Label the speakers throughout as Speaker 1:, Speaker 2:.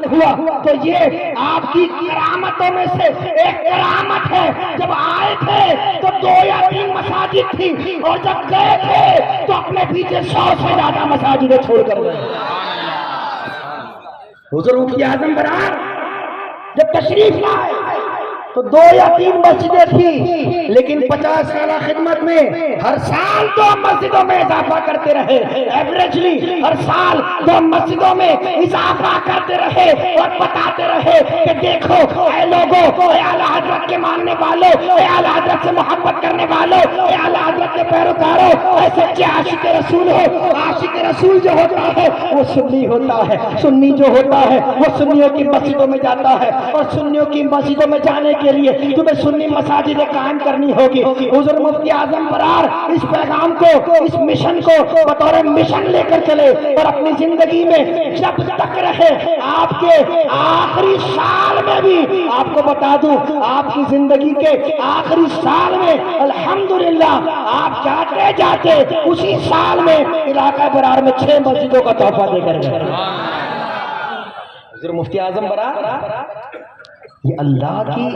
Speaker 1: ہوا تو یہ آپ کی کرامتوں میں سے ایک کرامت ہے. جب آئے تھے تو 2 یا 3 مساجد تھی اور جب گئے تھے تو اپنے پیچھے 100 سے زیادہ مساجدیں چھوڑ کر گئے. حضور مفتی اعظم برار جب تشریف لائے تو 2 یا 3 مسجدیں تھیں، لیکن 50 سالہ خدمت میں ہر سال 2 مسجدوں میں اضافہ کرتے رہے. ایوریجلی ہر سال 2 مسجدوں میں اضافہ کرتے رہے اور بتاتے رہے کہ دیکھو اے لوگوں، اے اعلیٰ حضرت کے ماننے والوں، اے اعلیٰ حضرت سے محبت کرنے والوں، اے اعلیٰ حضرت کے پیروکاروں، اے سچے عاشق رسول ہو. عاشق رسول جو ہوتا ہے وہ سنی ہوتا ہے. سنی جو ہوتا ہے وہ سنیوں کی مسجدوں میں جاتا ہے، اور سنیوں کی مسجدوں میں جانے کے لیے تمہیں سنی مساجدیں قائم کرنی ہوگی. حضور مفتی اعظم برار اس پیغام کو، اس مشن کو بطور مشن لے کر چلے، اور اپنی زندگی میں جب تک رہے، آپ کے آخری سال میں بھی آپ کو بتا دوں، آپ کی زندگی کے آخری سال میں الحمدللہ آپ جاتے جاتے اسی سال میں علاقہ برار میں 6 مسجدوں کا تحفہ دے کر گئے. حضور مفتی اعظم برار یہ اللہ کی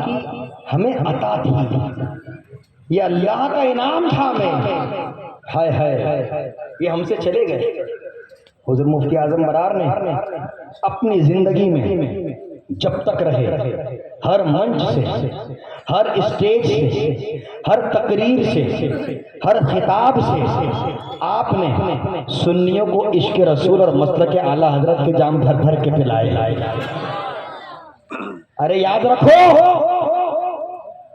Speaker 1: ہمیں عطا تھی، یہ اللہ کا انعام تھا ہمیں. ہائے ہائے یہ ہم سے چلے گئے. حضور مفتی اعظم برار نے اپنی زندگی میں جب تک رہے، ہر منچ سے، ہر اسٹیج سے، ہر تقریر سے، ہر خطاب سے آپ نے سنیوں کو عشق رسول اور مسلک اعلیٰ حضرت کے جام بھر بھر کے پلائے. ارے یاد رکھو،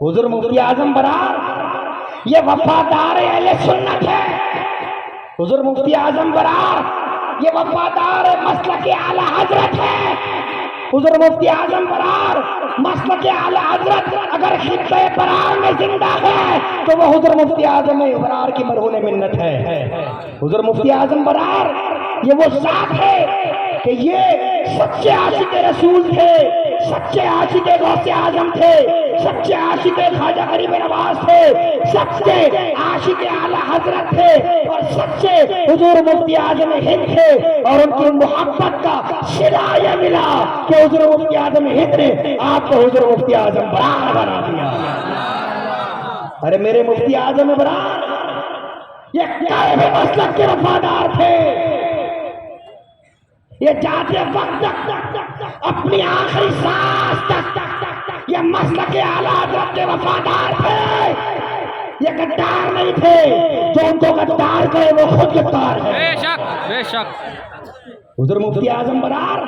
Speaker 1: حضور مفتی اعظم برار یہ وفادار اہل سنت ہے. حضور مفتی اعظم برار یہ وفادار مسلک اعلیٰ حضرت ہے. حضور مفتی اعظم برار مسلک اعلیٰ حضرت اگر خطہ برار میں زندہ ہے تو وہ حضور مفتی اعظم برار کی مرہون منت ہے. حضور مفتی اعظم برار یہ وہ ذات ہے کہ یہ سچے عاشق رسول تھے، سچے عاشق غوث اعظم تھے، سچے عاشق خواجہ غریب نواز تھے، سچے عاشق اعلیٰ حضرت تھے، اور سچے حضور مفتی اعظم ہند تھے. اور ان کی محبت کا صلہ یہ ملا کہ حضور مفتی اعظم ہند نے آپ کو حضور مفتی اعظم برار بنا دیا. ارے میرے مفتی اعظم برار یہ قائم مسلک کے وفادار تھے. یہ جاتے وقت اپنی آخری سانس تک یہ مسلک اعلیٰ حضرت کے وفادار تھے. یہ غدار نہیں تھے، جو ان کو غدار کرے وہ خود غدار ہے. بے شک بے شک. حضور مفتی اعظم برار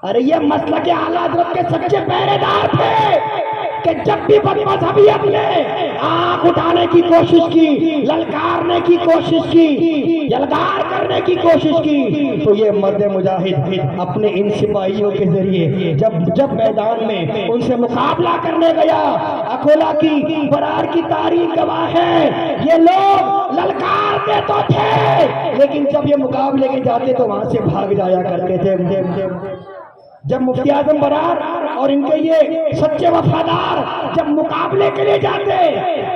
Speaker 1: ارے یہ مسلک اعلیٰ حضرت کے سچے پہرے دار تھے کہ جب بھی بد مذہبیت نے آنکھ اٹھانے کی کوشش کی، للکارنے کی کوشش کی، یلغار کرنے کی کوشش کی، تو یہ مرد مجاہد اپنے ان سپاہیوں کے ذریعے جب میدان میں ان سے مقابلہ کرنے گیا، اکولا کی برار کی تاریخ گواہ ہے، یہ لوگ للکارتے تو تھے لیکن جب یہ مقابلے کے جاتے تو وہاں سے بھاگ جایا کرتے تھے. جب مفتی اعظم برار اور ان کے یہ سچے وفادار جب مقابلے کے لیے جاتے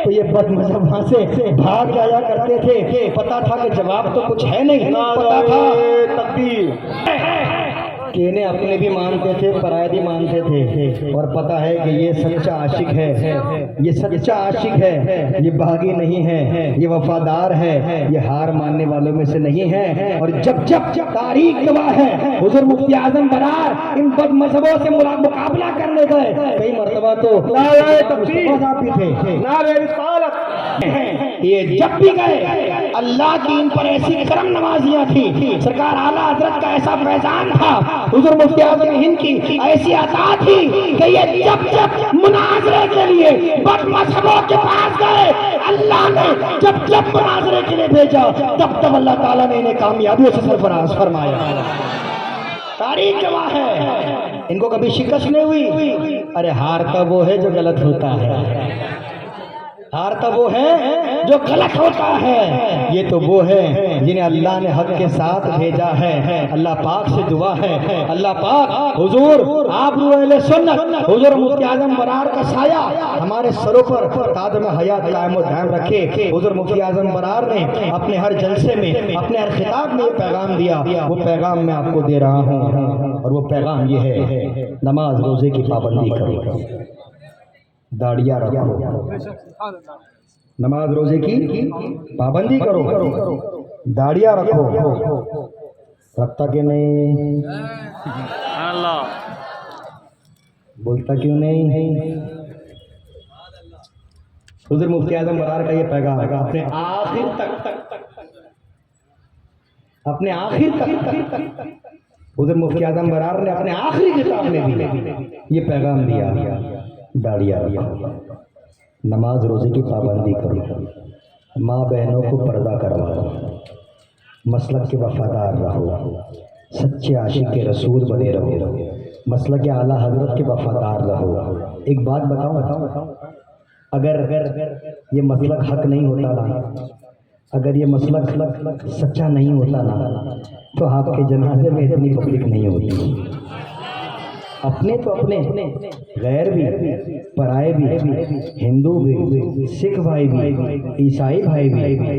Speaker 1: تو یہ بد مذہب وہاں سے بھاگ جایا کرتے تھے. پتا تھا کہ جواب تو کچھ ہے نہیں، پتا تھا تکبیر کہ انہیں اپنے بھی مانتے تھے، پرائے بھی مانتے تھے، اور پتا ہے کہ یہ سچا عاشق ہے، یہ سچا عاشق ہے، یہ بھاگی نہیں ہے، یہ وفادار ہے، یہ ہار ماننے والوں میں سے نہیں ہے. اور جب تاریخ گواہ ہے حضور مفتی اعظم برار ان بد مذہبوں سے مقابلہ کرنے گئے. کئی مرتبہ تو نعرہ تکبیر بھی تھے، نعرہ رسالت. یہ جب بھی گئے اللہ کی ان پر ایسی کرم نوازیاں تھی، سرکار اعلیٰ حضرت کا ایسا فیضان تھا، حضور مفتی اعظم ہند کی ایسی عطا تھی کہ یہ جب مناظرے کے لیے بد مذہبوں کے پاس گئے، اللہ نے جب مناظرے کے لیے بھیجا تب اللہ تعالیٰ نے انہیں کامیابیوں سے سرفراز فرمایا. تاریخ گواہ ہے ان کو کبھی شکست نہیں ہوئی. ارے ہارتا وہ ہے جو غلط ہوتا ہے. ہارتا وہ ہے جو غلط ہوتا ہے، یہ تو وہ ہے جنہیں اللہ نے حق کے ساتھ بھیجا ہے۔ اللہ پاک سے دعا ہے، اللہ پاک حضور آبرو اہل سنت حضور مفتی اعظم برار کا سایہ ہمارے سروں پر قادم حیات قائم و دائم رکھے۔ حضور مفتی اعظم برار نے اپنے ہر جلسے میں، اپنے ہر خطاب میں یہ پیغام دیا، وہ پیغام میں آپ کو دے رہا ہوں، اور وہ پیغام یہ ہے: نماز روزے کی پابندی کرو، داڑیاں رکھو، نماز روزے کی پابندی کرو، داڑیاں رکھو۔ رکھتا کہ نہیں؟ بولتا کیوں نہیں؟ حضور مفتی اعظم برار کا یہ پیغام ہے، اپنے آخر تک حضور مفتی اعظم برار نے اپنے آخری کتاب میں بھی یہ پیغام دیا: داڑیاں رکھو، نماز روزے کی پابندی کرو، ماں بہنوں کو پردہ کرواؤ، مسلک کے وفادار رہو، سچے عاشق کے رسول بنے رہو، مسلک اعلیٰ حضرت کے وفادار رہو۔ ایک بات بتاؤں، اگر یہ مسلک حق نہیں ہوتا نا، اگر یہ مسلک سچا نہیں ہوتا نا، تو آپ کے جنازے میں اتنی پبلک نہیں ہوتی۔ اپنے تو اپنے، غیر بھی، پرائے بھی، ہندو بھی، سکھ بھائی بھی، عیسائی بھائی بھی،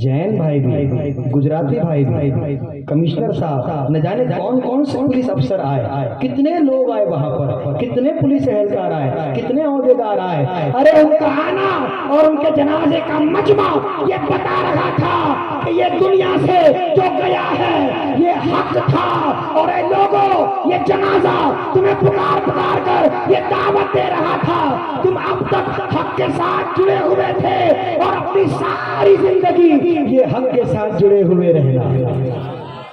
Speaker 1: جین بھائی بھی، گجراتی بھائی بھی، کمشنر صاحب، نہ جانے کون سے پولیس افسر آئے، کتنے لوگ آئے وہاں پر، کتنے پولیس اہلکار آئے، کتنے عہدیدار آئے۔ ارے ان کا آنا اور ان کے جنازے کا مجمع یہ بتا رہا تھا کہ یہ دنیا سے جو گیا ہے یہ حق تھا، اور اے لوگوں یہ جنازہ تمہیں پکار کر یہ دعوت دے رہا تھا، تم اب تک حق کے ساتھ جڑے ہوئے تھے اور اپنی ساری زندگی یہ حق کے ساتھ جڑے ہوئے رہنا۔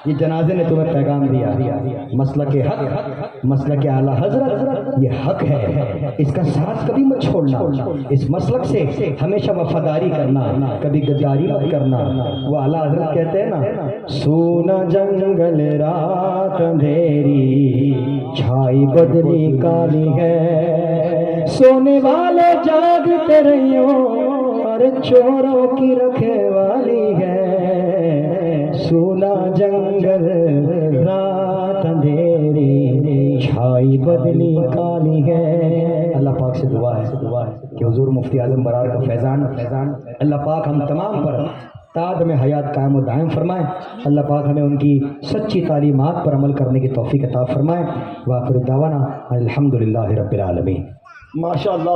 Speaker 1: یہ جنازے نے تمہیں پیغام دیا، مسلک حق، مسلک اعلیٰ حضرت یہ حق ہے، اس کا ساتھ کبھی مت چھوڑنا، اس مسلک سے ہمیشہ وفاداری کرنا، کبھی غداری مت کرنا۔ وہ اعلیٰ حضرت کہتے ہیں نا: سونا جنگل رات اندھیری، چھائی بدلی کالی ہے، سونے والے جاگتے رہیو اور چوروں کی رکھوالی ہے، سونا جنگل رات اندھیری، چھائی بدلی کالی ہے۔ اللہ پاک سے دعا ہے کہ حضور مفتی اعظم برار کا فیضان اللہ پاک ہم تمام پر تعداد میں حیات قائم و دائم فرمائے۔ اللہ پاک ہمیں ان کی سچی تعلیمات پر عمل کرنے کی توفیق عطا فرمائے۔ وآخر دعوانا الحمدللہ رب العالمین۔ ماشاءاللہ۔